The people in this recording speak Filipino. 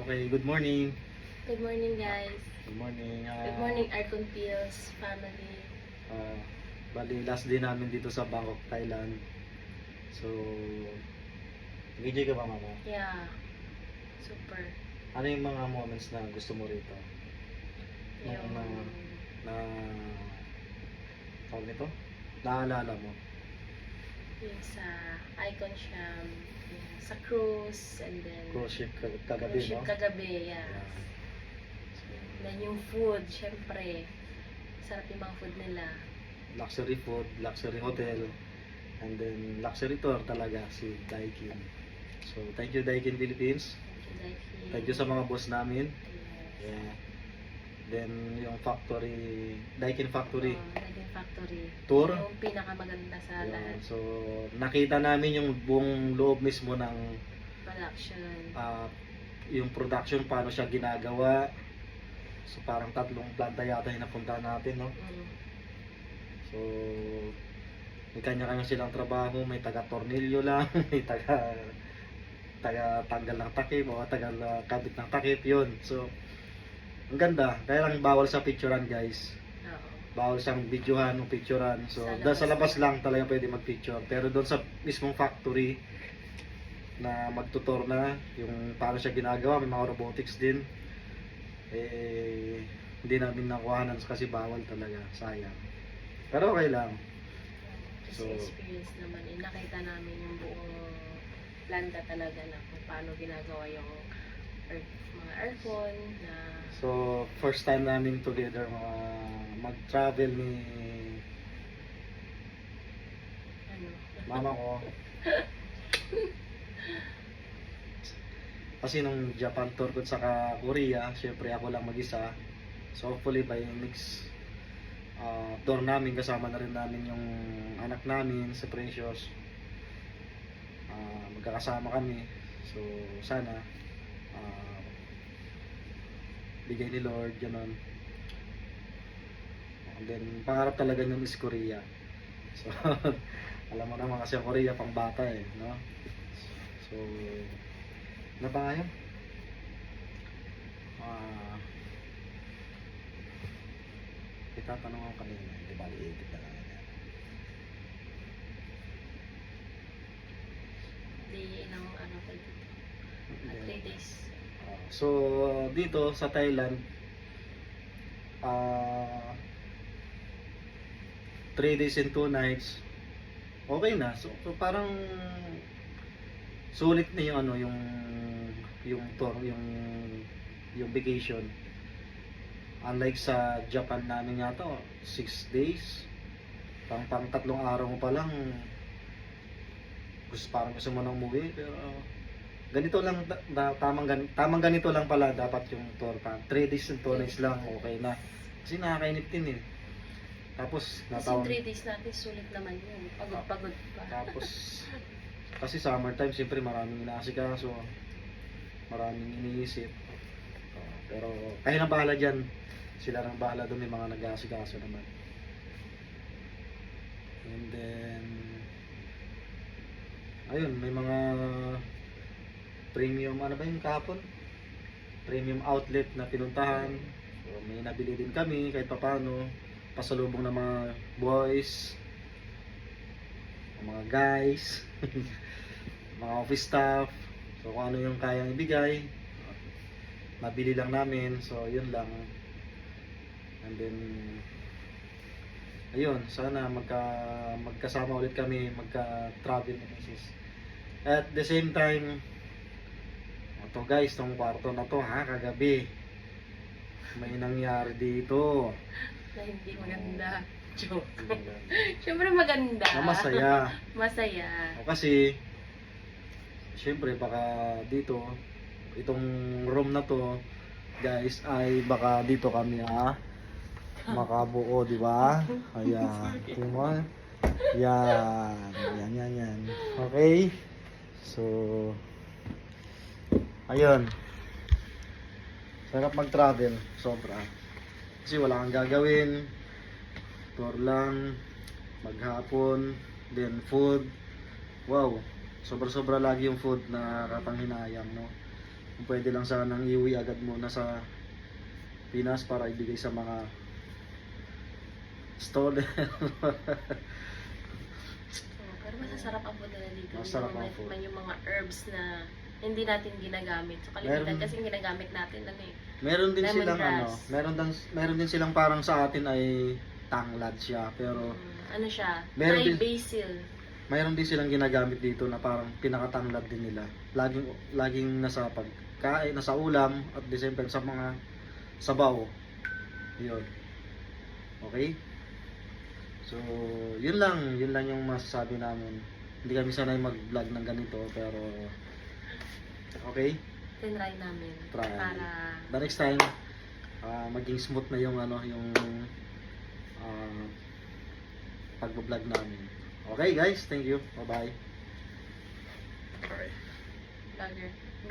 Okay, good morning. Good morning, guys. Good morning. Good morning, Arcon Pills family. ah, Bali, last day namin dito sa Bangkok, Thailand. So, nag-enjoy ka ba, mama? Yeah, super. Ano yung mga moments na gusto mo rito? Yung, Na tawag nito? Naalala mo? yung sa Icon Sham, yung sa cruise, and then Cruise ship kagabi, cruise ship no? kagabi, yeah. Yeah. Then yung food, syempre, sarap yung mga food nila. Luxury food, luxury hotel, and then luxury tour talaga si Daikin. So, thank you Daikin Philippines. Thank you, Daikin. Thank you sa mga boss namin. Yes. Yeah. Then yung factory, Daikin Factory Daikin Factory. tour. Yung pinakamaganda sa Yun. lahat. So nakita namin yung buong loob mismo ng Production. yung production, paano siya ginagawa. So parang 3 planta yata yung napunta natin, no? So may kanya-kanya silang trabaho, may taga-tornilyo lang, may taga tanggal ng takip o taga kabit ng takip, yun. So ang ganda, kaya lang bawal sa picturean, guys. Oo. Bawal siyang videohan o picturean. So sa labas lang talaga pwede mag-picture. Pero doon sa mismong factory na magtutor na yung paano siya ginagawa, may mga robotics din. Hindi namin nakuhanan kasi bawal talaga, sayang. Pero okay lang. Kasi So, experience naman, nakita namin yung buong planta talaga na kung paano ginagawa yung mga aircon na So first time namin together mag-travel ni ano. mama ko. Kasi nung Japan tour ko saka Korea, syempre ako lang mag-isa. So hopefully by next tour namin, kasama na rin namin yung anak namin, si Precious. Magkakasama kami. So sana bigay ni Lord, gano'n. And then pangarap talaga nun is Korea. So alam mo naman kasi ang Korea pang bata no? So na ba ngayon? Itatanong ako kanina, di ba liitip na lang yan? Ilang ano kayo dito? 3 days. So dito sa Thailand, 3 days and 2 nights, okay na. So parang sulit na yung ano, yung tour, yung vacation. Unlike sa Japan namin nga to, 6 days, pang 3 araw mo pa lang parang gusto mo nang umuwi. Pero ganito lang, tamang ganito lang pala dapat yung tour pa. 3 days and 2 nights lang, okay na. Kasi nakakainip din Tapos Kasi 3 days natin, sulit naman yun. Pagod pa. Tapos kasi summertime, siyempre maraming inaasikaso, maraming iniisip. Pero kayo na bahala dyan. Sila nang bahala doon, may mga nag-aasikaso naman. And then ayun, may mga premium, ano ba yung kahapon? Premium outlet na pinuntahan. So, may nabili din kami kahit papano. Pasalubong ng mga boys, mga guys, mga office staff. So kung ano yung kayang ibigay, nabili lang namin. So yun lang. And then ayun, sana magkasama ulit kami, magka-travel na basis. At the same time, ito guys, tong kwarto na to kagabi may nangyari dito Na hindi maganda. Joke. Siyempre maganda. na masaya. Masaya. Kasi syempre baka dito, itong room na to guys, ay baka dito kami makabuo, di ba? Ayan, tingnan. Yan. Okay. So ayun, sarap mag-travel, sobra. Kasi wala kang gagawin, tour lang, maghapon, then food. Wow, sobra-sobra lagi yung food na katanghinayang, no? Kung pwede lang sanang iuwi agad muna sa Pinas para ibigay sa mga stolen. Pero masasarap ang food nila dito. Masarap yung, ang food. yung mga herbs na hindi natin ginagamit. So, kalimitan Meron- kasi ginagamit natin ano eh. Meron din silang Lemongrass. meron din silang parang sa atin ay tanglad siya, pero Ano siya? Meron Thai din- basil. mayroon din silang ginagamit dito na parang pinakatanglad din nila. Laging nasa pagkain, nasa ulam at the same time sa mga sabaw. Yun. Okay? So, yun lang yung masasabi namin. Hindi kami sanay mag-vlog ng ganito pero okay? Tinry namin. Try. Para The next time maging smooth na yung pag-vlog namin. Okay guys, thank you. Bye-bye. Okay. vlogger.